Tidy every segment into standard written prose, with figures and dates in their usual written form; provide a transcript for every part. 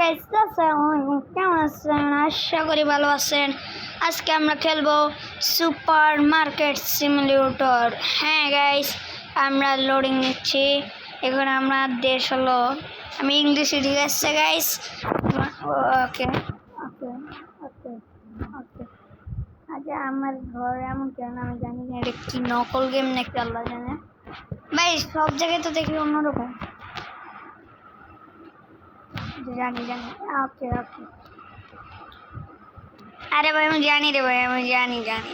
Guys আসসালামু আলাইকুম, কেমন আছেন? আশা করি ভালো আছেন। আজকে আমরা খেলবো সুপার মার্কেট সিমুলেটর। হ্যাঁ গাইস, আমরা লোডিং নিচ্ছি। এখন আমরা দেশ হলো, আমি ইংলিশে ঠিক আছে গাইস। ওকে ওকে ওকে ওকে। আচ্ছা, আমার ঘর এমন কেন আমি জানি না, এটা কি নকল গেম নাকি আল্লাহ জানে। ভাই সব জায়গায় তো দেখি অন্যরকম। জানি জানি, ওকে ওকে। আরে ভাই আমি জানি রে ভাই, আমি জানি জানি।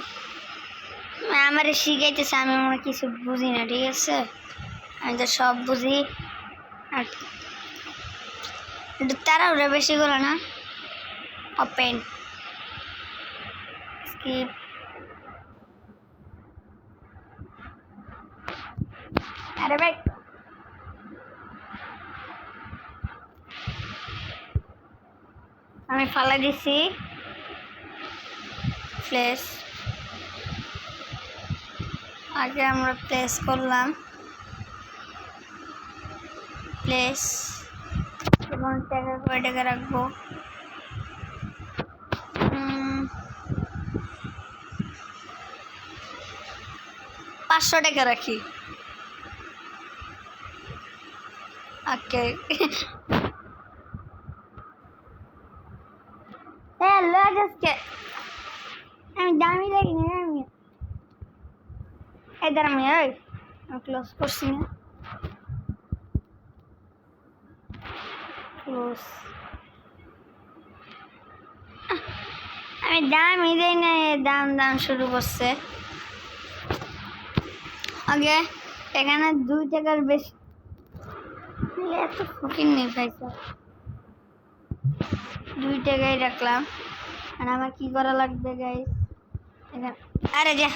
আমার শিখাইতেছে, আমি মনে কিছু বুঝি না, ঠিক আছে? আমি তো সব বুঝি। আর একটু তাড়াহুড়া বেশি করে না। Open skip. আরে ভাই আমি ফালাই দিছি প্লেস। আগে আমরা প্লেস করলাম প্লেস। এবং টাকা কয় টাকা রাখবো? 500 টাকা রাখি। ওকে। হ্যালো আজকে আমি দামি লাগি না। আমি এই দাঁড়া, আমি ক্লোজ করছি না। ক্লোজ। আমি দামই দেই না, দাম দাম শুরু করছে। আগে এখানে 2 টাকার বেশি এত ফকির নেই ভাই। 2 টাকাই রাখলাম। আর আমার কি করা লাগবে গাইস? এখানে আরে যা।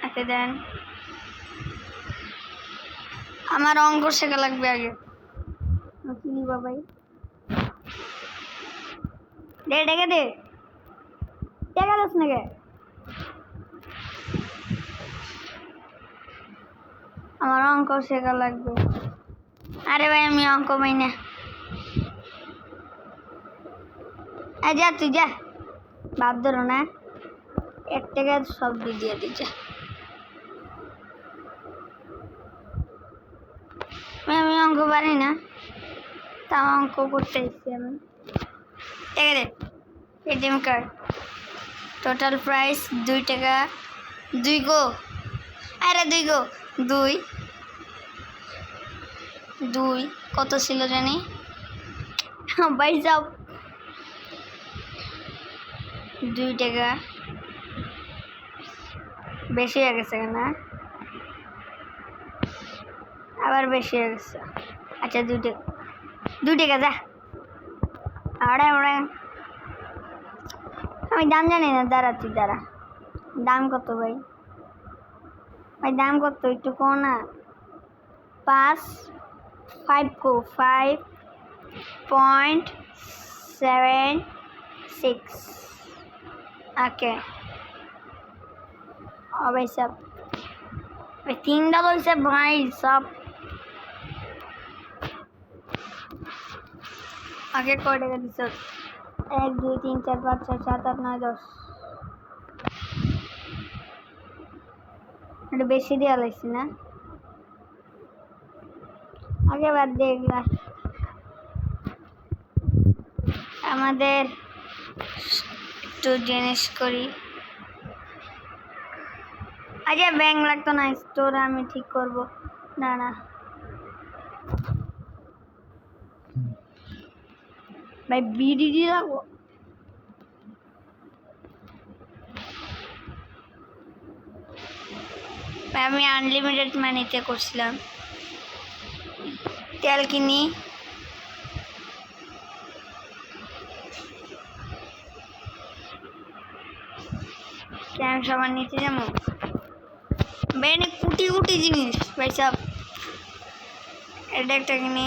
আচ্ছা দেন, আমার অঙ্ক শেখা লাগবে আগে। কি নিবা ভাই? দে টাকা দে, টাকা দিস না কে? আমার অঙ্ক শেখা লাগবে। আরে ভাই আমি অঙ্ক পাই না। যা তুই যা, ভাব ধরো না। 1 টাকা সব দিয়ে দি যা। আমি অঙ্ক পারি না, তাও অঙ্ক করতে এসেছি আমি। টাকা দে, এটিএম কার্ড। টোটাল প্রাইস 2 টাকা। 2 গো, আরে 2 গো 2 2 কত ছিল জানি ভাই যাও। 2 টাকা বেশি হয়ে গেছে না? আবার বেশি হয়ে গেছে। আচ্ছা 2 টাকা, 2 টাকা যা। আরে আমি দাম জানি না, দাঁড়া তুই দাঁড়া। দাম কত ভাই? ভাই দাম কত একটু কো না। 5 কো 5.76। ওকে। ও ভাই সব ভাই $3 হয়েছে ভাই সব। আগে কয় টাকা দিছ? 1 2 3 4 5 6 7 8 9 10। এটা বেশি দেওয়া লাগছে না? আগে বাদ দিয়ে এগুলা আমাদের একটু জিনিস করি। আচ্ছা ব্যাংক লাগতো না, স্টোর আমি ঠিক করব। না না ভাই বিডি লাগবো। আমি আনলিমিটেড মানিতে করছিলাম। তেল কিনি। আমি সবার নিচে যাবো ভাই, অনেক কুটি কুটি জিনিস ভাই সব। এটা একটা কিনি।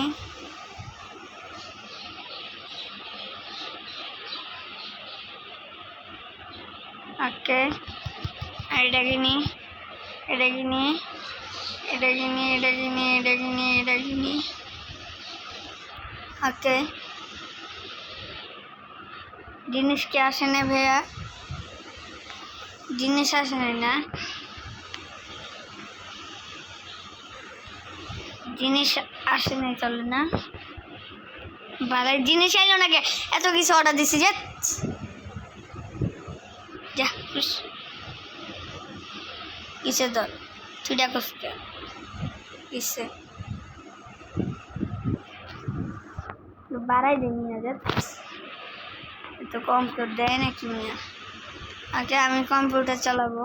ওকে। আর এটা কিনি, এটা কিনি, এটা কিনি, এটা কিনি, এটা কিনি, এটা কিনি। ওকে, জিনিস কি আসে না ভাইয়া? জিনিস আসে নাই না? জিনিস আসে নাই, চলে না ভালো। জিনিস আইলো নাকি? এত কিছু অর্ডার দিছি যে যা কিসে ধর তুই ডাকস কিসে বাড়াই দিই নিয়ে যা, তো কম্পিউটার দেয় নাকি মিয়া? আগে আমি কম্পিউটার চালাবো।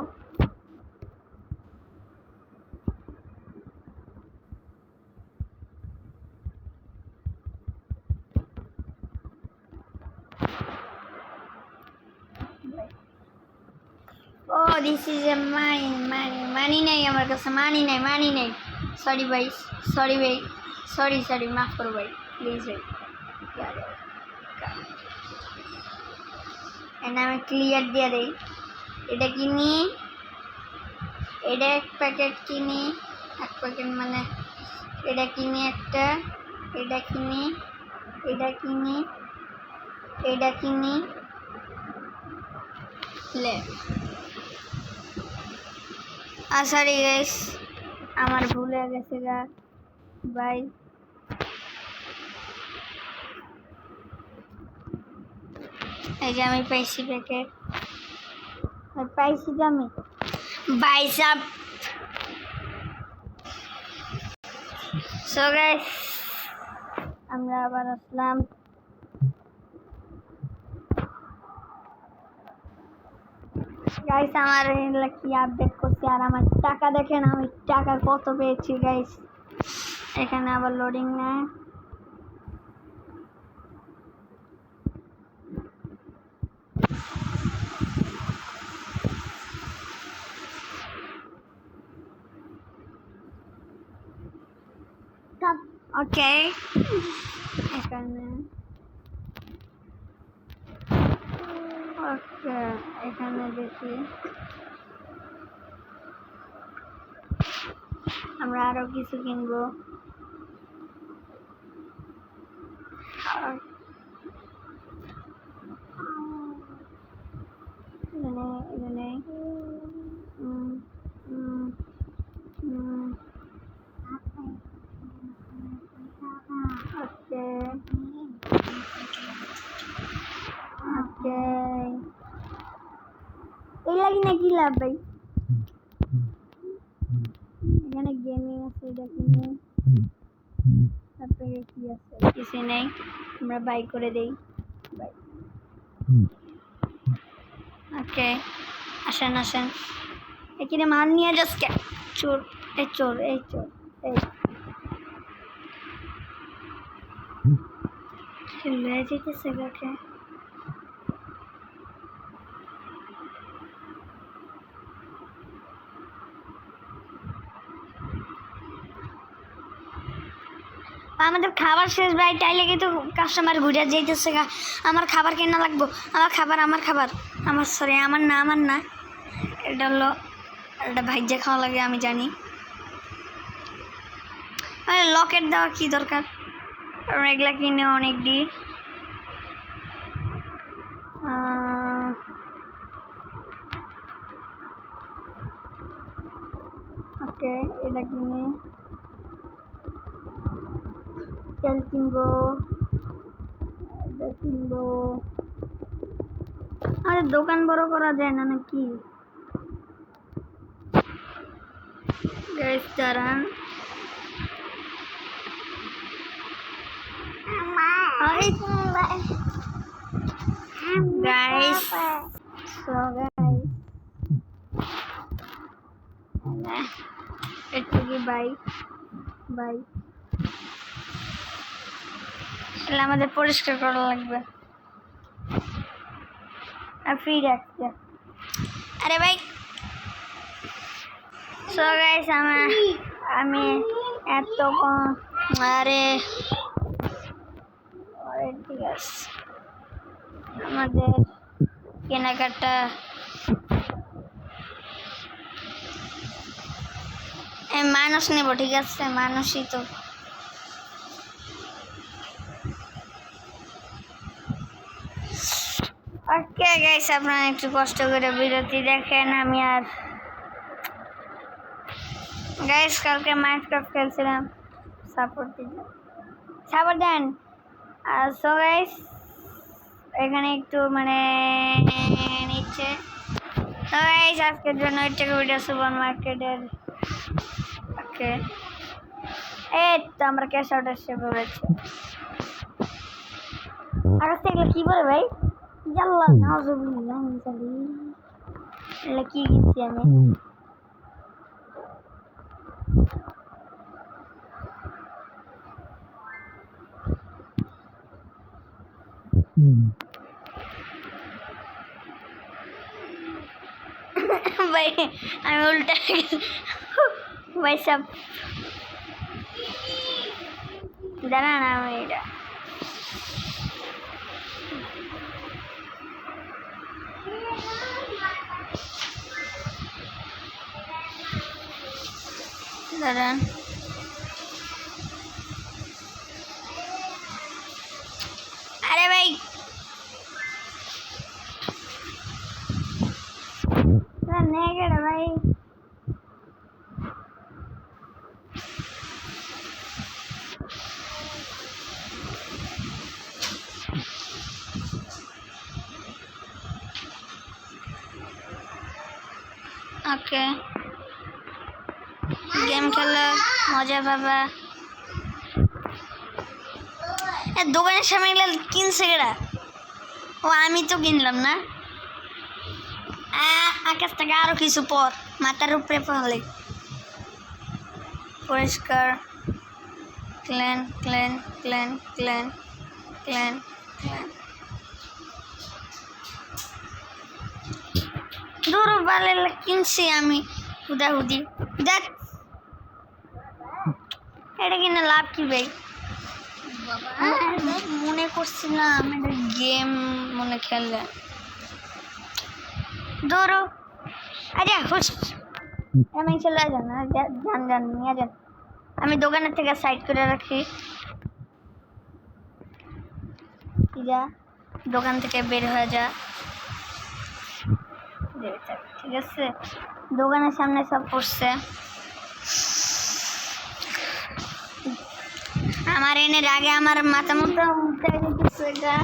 ও দিস ইজ এ মানি নাই আমার কাছে, মানি নাই। সরি ভাই, সরি মাফ করো ভাই, প্লিজ ভাই। এনে আমি ক্লিয়ার দিয়ে দেই। এটা কিনি, এটা এক প্যাকেট কিনি, এক প্যাকেট মানে এটা কিনি একটা, এটা কিনি, এটা কিনি, এটা কিনি লে। সরি গাইস, আমার ভুল হয়ে গেছে গা ভাই। এই যে আমি পাইছি প্যাকেট, পাইছি যে আমি বাইসাপ। সো গাইস আমরা আবার আসলাম। গাইস আমার কি আপডেট করছি, আর আমার টাকা দেখেন, আমি টাকা কত পেয়েছি গাইস। এখানে আবার লোডিং নেয়। ওকে, এখানে ওকে, এখানে দেখি আমরা আরো কিছু কিনবো। এখানে ওকে ওকে, এই লাগি না কি লাভ ভাই? এখানে গেমিং আছে, এটা কিনে তারপরে কি আছে? কিছু নেই, আমরা বাই করে দেই। বাই। ওকে, আসেন এখানে মাল নিয়ে যাস কে? চোর, এই চোর, এই লয়ে যেতেছে কাকে? আমাদের খাবার শেষ ভাই, তাই লেগে তো কাস্টমার ঘুরে যাইতেছে গা। আমার খাবার কেনা লাগবো, আমার খাবার আমার সরি, আমার না এটা হলো, এটা ভাইজা খাওয়া লাগে আমি জানি। লকেট দেওয়া কি দরকার, কারণ এগুলা কিনে অনেক দিই। ওকে, এটা কিনে তেল কিনবো, এটা কিনবো। আরে দোকান বড় করা যায় না নাকি? গাইস দাঁড়ান, guys, so guys, একটু কি বাই তাহলে আমাদের পরিষ্কার করা লাগবে। আর ফ্রি রাখছে, আরে ভাই। সো গাইস আমি এত কম, আরে ঠিক আছে, আমাদের কেনাকাটা মানুষ নেব, ঠিক আছে? মানুষই তো ওকে গাইস, আপনারা একটু কষ্ট করে বিরতি দেখেন। আমি আর গাইস কালকে মাইনক্রাফট খেলছিলাম, সাপোর্ট দেন। আর সো গাইস এখানে একটু মানে নিচ্ছে। তো গাইস আজকের জন্য একটা ভিডিও সুপার মার্কেটের। ওকে এই তো আমরা ক্যাশ আউট এসে পড়েছি। আর এগুলো কি বলে ভাই? ইয়াল্লা নাউজুবিল্লাহ মিন যালিক। এগুলো কি কিনছি আমি? ভাই আমি উল্টা ভাই সব দাঁড়ান, আমি এটা দাঁড়ান। আরে ভাই নেগেড়া ভাই, ওকে গেম খেলা মজা পাবা। দোকানের সামনে গেলে কিনছে গেরা। ও আমি তো কিনলাম না। আকাশ থেকে আরো কিছু পর মাথার উপরে পড়লে পরিষ্কার clean clean clean clean clean clean. দূর বালে কিনছি আমি হুদাহুদি। দেখ এটা কিনে লাভ কি ভাই? মনে করছিলাম এটা গেম মনে খেললে দৌড়ো। আরে হুস আমি চলে যান না, যান নিয়ে যান। আমি দোকানের থেকে সাইড করে রাখি। যা দোকান থেকে বের হয়ে যা, ঠিক আছে? দোকানের সামনে সব পড়ছে। আমার এনে আগে আমার মাথা মতো উঠে গেছে এটা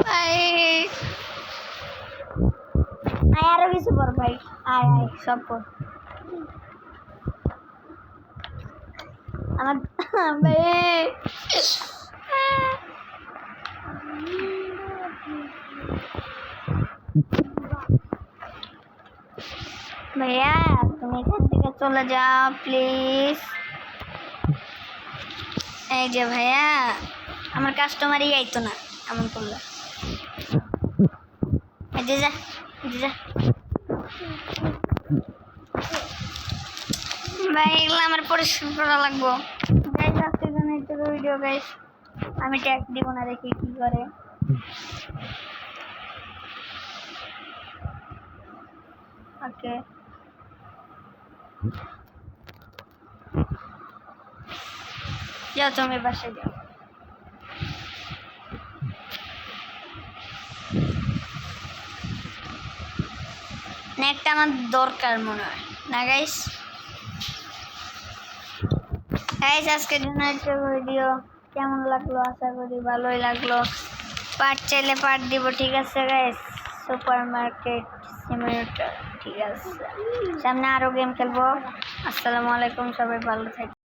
ভাই। আরো কিছু পর ভাই, আয় আয় সব পর আমার ভাই। ভাইয়া তুমি এখান থেকে চলে যাও প্লিজ। এই যে ভাইয়া আমার কাস্টমারই আইতো না এমন করলে। যা ভাই এগুলো আমার পরিষ্কার করা লাগবো। গাইস আজকের জন্য একটা ভিডিও গাইস, আমি ট্যাগ দিব না, দেখি কি করে। ওকে যাও তুমি বাসায় যাও। নেটটা আমার দরকার মনে হয় না গাইস। আজকের জন্য একটা ভিডিও কেমন লাগলো? আশা করি ভালোই লাগলো। পার্ট চাইলে পার্ট দিব, ঠিক আছে গাইস? সুপার মার্কেট সিমুলেটর, ঠিক আছে? সামনে আরো গেম খেলবো। আসসালামু আলাইকুম, সবাই ভালো থাকবে।